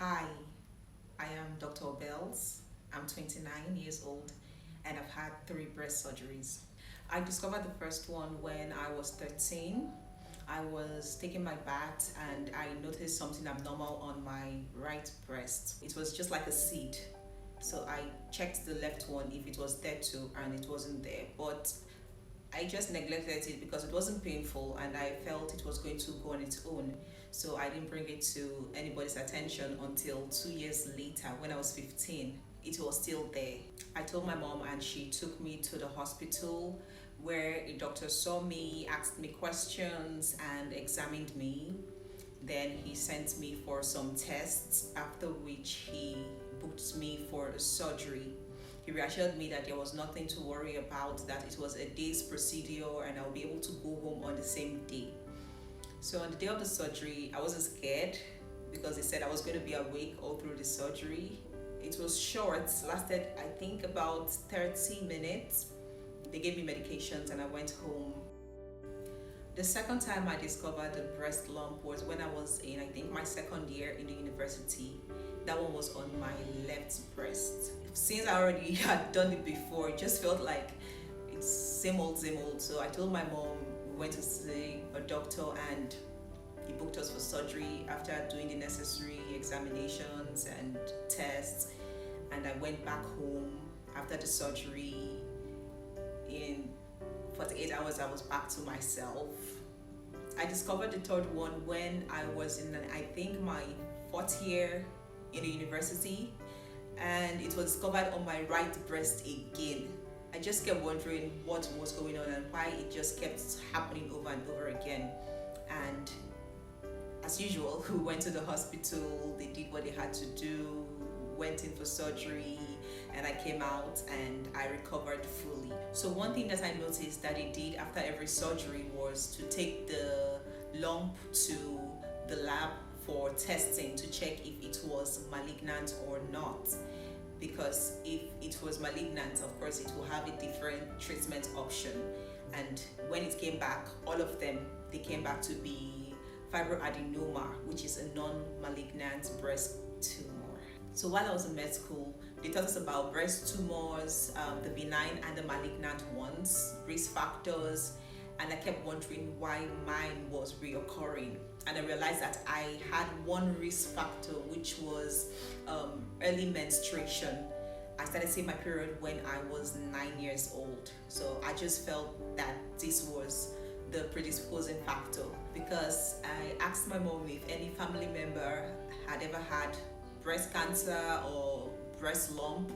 Hi, I am Dr. OBeLs. I'm 29 years old and I've had 3 breast surgeries. I discovered the first one when I was 13. I was taking my bath and I noticed something abnormal on my right breast. It was just like a seed. So I checked the left one if it was there too, and it wasn't there. But I just neglected it because it wasn't painful and I felt it was going to go on its own. So I didn't bring it to anybody's attention until 2 years later when I was 15. It was still there. I told my mom and she took me to the hospital where a doctor saw me, asked me questions, and examined me. Then he sent me for some tests, after which he booked me for a surgery. He reassured me that there was nothing to worry about, that it was a day's procedure and I would be able to go home on the same day. So on the day of the surgery, I wasn't scared because they said I was going to be awake all through the surgery. It was short, lasted I think about 30 minutes. They gave me medications and I went home. The second time I discovered the breast lump was when I was in, I think, my second year in the university. That one was on my left breast. Since I already had done it before, it just felt like it's same old, same old. So I told my mom, we went to see a doctor and he booked us for surgery after doing the necessary examinations and tests. And I went back home after the surgery. In 48 hours, I was back to myself. I discovered the third one when I was in, I think, my 4th year in the university, and it was discovered on my right breast again. I just kept wondering what was going on and why it just kept happening over and over again. And as usual, we went to the hospital, they did what they had to do, went in for surgery, and I came out and I recovered fully. So one thing that I noticed that they did after every surgery was to take the lump to the lab for testing to check if it was malignant or not. Because if it was malignant, of course, it will have a different treatment option. And when it came back, all of them, they came back to be Fibroadenoma, which is a non-malignant breast tumor. So while I was in med school, they taught us about breast tumors, the benign and the malignant ones, risk factors, and I kept wondering why mine was reoccurring. And I realized that I had one risk factor, which was early menstruation. I started seeing my period when I was 9 years old. So I just felt that this was the predisposing factor, because I asked my mom if any family member had ever had breast cancer or breast lump,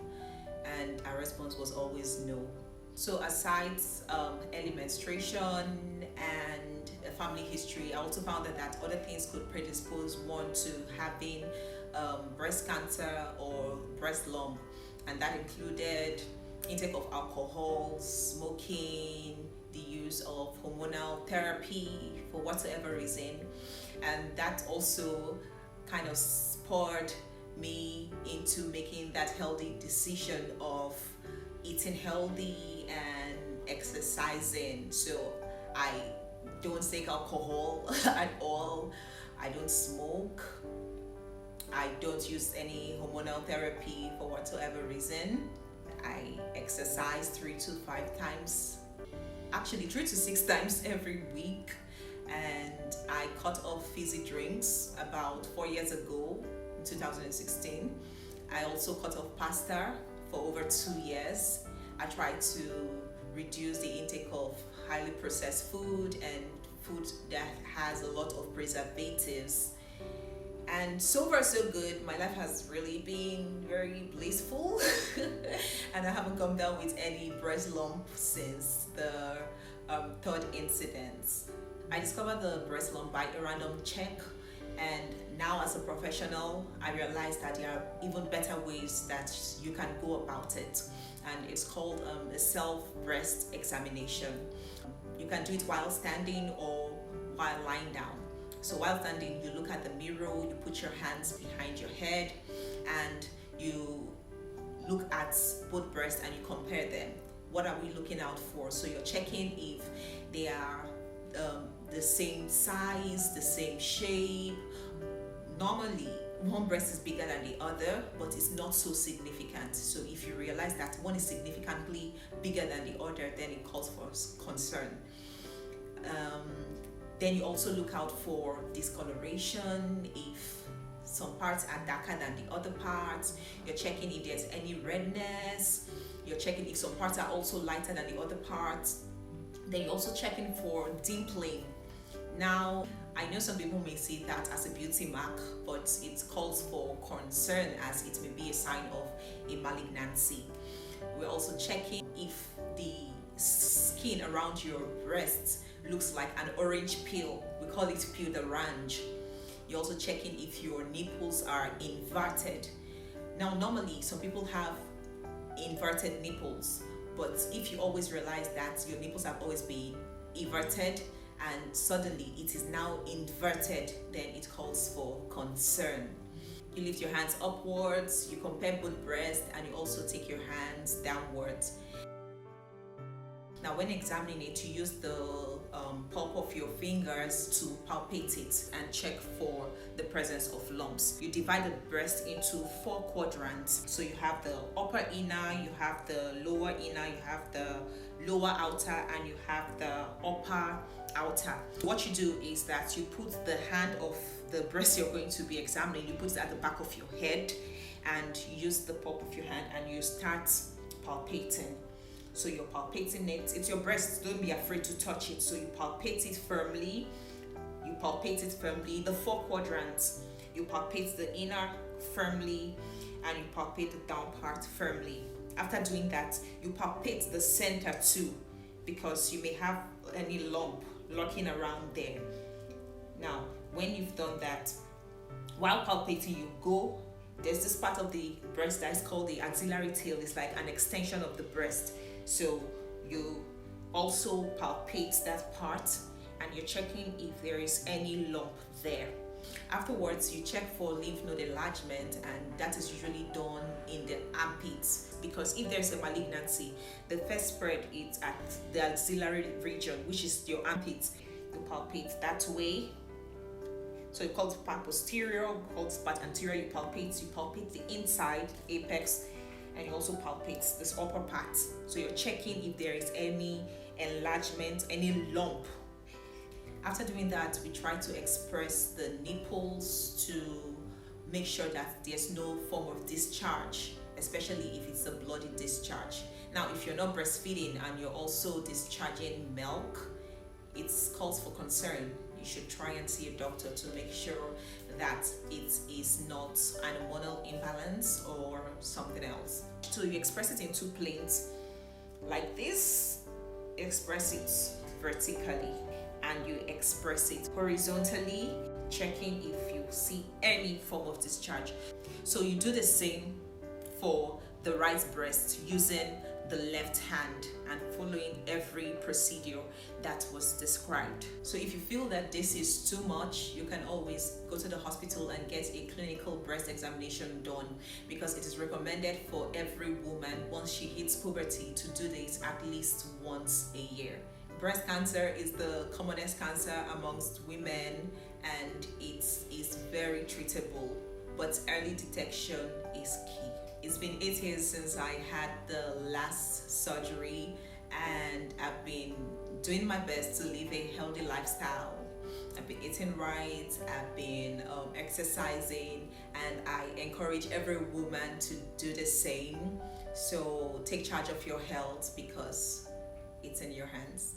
and our response was always no. So aside early menstruation and a family history, I also found that other things could predispose one to having breast cancer or breast lump, and that included intake of alcohol, smoking, the use of hormonal therapy for whatever reason, and that also kind of spurred me into making that healthy decision of eating healthy and exercising. So I don't take alcohol at all, I don't smoke, I don't use any hormonal therapy for whatsoever reason. I exercise 3 to 5 times, actually 3 to 6 times every week, and I cut off fizzy drinks about 4 years ago in 2016. I also cut off pasta for over 2 years. I tried to reduce the intake of highly processed food and food that has a lot of preservatives. And so far so good. My life has really been very blissful and I haven't come down with any breast lump since the third incident. I discovered the breast lump by a random check, and now as a professional I realized that there are even better ways that you can go about it, and it's called a self-breast examination. You can do it while standing or while lying down. So while standing, you look at the mirror, you put your hands behind your head and you look at both breasts and you compare them. What are we looking out for? So you're checking if they are the same size, the same shape. Normally, one breast is bigger than the other, but it's not so significant. So if you realize that one is significantly bigger than the other, then it calls for concern. Then you also look out for discoloration. If some parts are darker than the other parts, you're checking if there's any redness. You're checking if some parts are also lighter than the other parts. Then you're also checking for dimpling. Now, I know some people may see that as a beauty mark, but it calls for concern as it may be a sign of a malignancy. We're also checking if the skin around your breasts looks like an orange peel. We call it peel d'orange. You're also checking if your nipples are inverted. Now, normally some people have inverted nipples, but if you always realize that your nipples have always been inverted and suddenly it is now inverted, then it calls for concern. You lift your hands upwards, you compare both breasts, and you also take your hands downwards. Now, when examining it, you use the pulp of your fingers to palpate it and check for the presence of lumps. You divide the breast into 4 quadrants. So you have the upper inner, you have the lower inner, you have the lower outer, and you have the upper outer. What you do is that you put the hand of the breast you're going to be examining, you put it at the back of your head, and you use the pulp of your hand and you start palpating. So you're palpating it. It's your breast, don't be afraid to touch it. So you palpate it firmly. You palpate it firmly. The 4 quadrants. You palpate the inner firmly and you palpate the down part firmly. After doing that, you palpate the center too, because you may have any lump lurking around there. Now, when you've done that, while palpating, there's this part of the breast that is called the axillary tail. It's like an extension of the breast. So you also palpate that part and you're checking if there is any lump there. Afterwards, you check for lymph node enlargement, and that is usually done in the armpits, because if there's a malignancy, the first spread is at the axillary region, which is your armpits. You palpate that way. So you call the part posterior, you call the part anterior. You palpate the inside apex, and you also palpate this upper part. So you're checking if there is any enlargement, any lump. After doing that, we try to express the nipples to make sure that there's no form of discharge, especially if it's a bloody discharge. Now, if you're not breastfeeding and you're also discharging milk, it calls for concern. You should try and see a doctor to make sure that it is not an hormonal imbalance or something else. So you express it in 2 planes like this. Express it vertically and you express it horizontally, checking if you see any form of discharge. So you do the same for the right breast using the left hand and following every procedure that was described. So if you feel that this is too much, you can always go to the hospital and get a clinical breast examination done, because it is recommended for every woman once she hits puberty to do this at least once a year. Breast cancer is the commonest cancer amongst women and it is very treatable, but early detection is key. It's been 8 years since I had the last surgery, and I've been doing my best to live a healthy lifestyle. I've been eating right, I've been exercising, and I encourage every woman to do the same. So take charge of your health because it's in your hands.